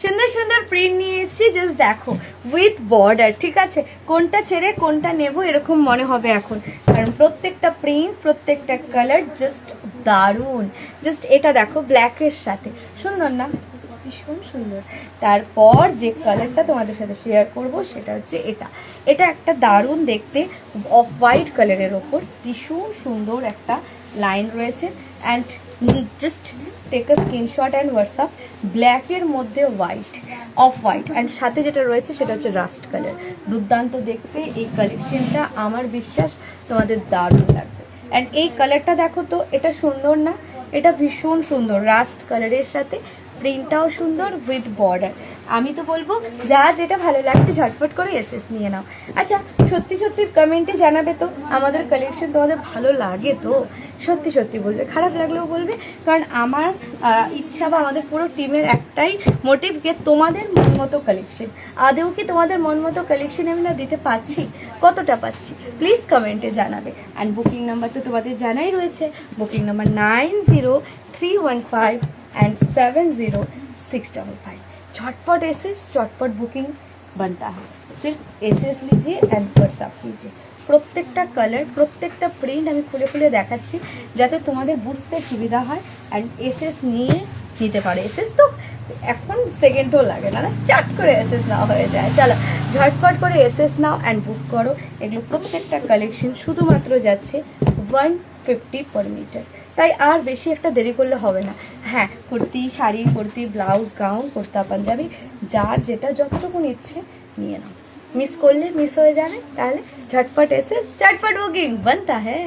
সুন্দর সুন্দর প্রিন্ট নিয়ে এসেছি, জাস্ট দেখো উইথ বর্ডার। ঠিক আছে, কোনটা ছেড়ে কোনটা নেব এরকম মনে হবে এখন, কারণ প্রত্যেকটা প্রিন্ট প্রত্যেকটা কালার জাস্ট দারুণ। জাস্ট এটা দেখো ব্ল্যাকের সাথে, সুন্দর না? ভীষণ সুন্দর। তারপর যে কালারটা তোমাদের সাথে শেয়ার করব সেটা হচ্ছে এটা। এটা একটা দারুণ দেখতে অফ হোয়াইট কালারের ওপর ভীষণ সুন্দর একটা লাইন রয়েছে। And just take a screenshot and WhatsApp. ব্ল্যাকের মধ্যে হোয়াইট, অফ হোয়াইট, অ্যান্ড সাথে যেটা রয়েছে সেটা হচ্ছে রাস্ট কালার। দুর্দান্ত দেখতে এই কালেকশনটা, আমার বিশ্বাস তোমাদের দারুণ লাগবে। অ্যান্ড এই কালারটা দেখো তো, এটা সুন্দর না? এটা ভীষণ সুন্দর, রাস্ট কালারের সাথে প্রিন্টটাও সুন্দর উইথ বর্ডার। আমি তো বলবো যা যেটা ভালো লাগছে ঝটপট করে এসএস নিয়ে নাও। আচ্ছা, সত্যি সত্যি কমেন্টে জানাবে তো আমাদের কালেকশন তোমাদের ভালো লাগে তো? সত্যি সত্যি বলবে, খারাপ লাগলেও বলবে, কারণ আমার ইচ্ছা বা আমাদের পুরো টিমের একটাই মোটিভ, গিয়ে তোমাদের মন মতো কালেকশন। আদেও কি তোমাদের মন মতো কালেকশন আমি না দিতে পারছি? কতটা পাচ্ছি প্লিজ কমেন্টে জানাবে। অ্যান্ড বুকিং নাম্বার তো তোমাদের জানাই রয়েছে, বুকিং নাম্বার 903115 एंड 70655। झटपट एसेस झटपट बुकिंग बनता है, सिर्फ एसेस लीजिए एंड व्हाट्सअप कीजिए। প্রত্যেকটা কালার প্রত্যেকটা প্রিন্ট আমি খুলে খুলে দেখাচ্ছি যাতে তোমাদের বুঝতে সুবিধা হয় অ্যান্ড এসএস নিয়ে নিতে পারে। এসএস তো এখন সেকেন্ডও লাগে না, চাট করে এসএস নাও হয়ে যায়। চলো ঝটপট করে এসএস নাও অ্যান্ড বুক করো। এগুলো প্রত্যেকটা কালেকশন শুধুমাত্র যাচ্ছে 150 পার মিটার, তাই আর বেশি একটা দেরি করলে হবে না। হ্যাঁ, কুর্তি, শাড়ি, কুর্তি, ব্লাউজ, গাউন, কুর্তা, পাঞ্জাবি, যার যেটা যতটুকু ইচ্ছে নিয়ে নাও। মিস করলে মিস হয়ে যাবে, তাহলে ঝটপট এসে ঝটপট বুকিং बनता है।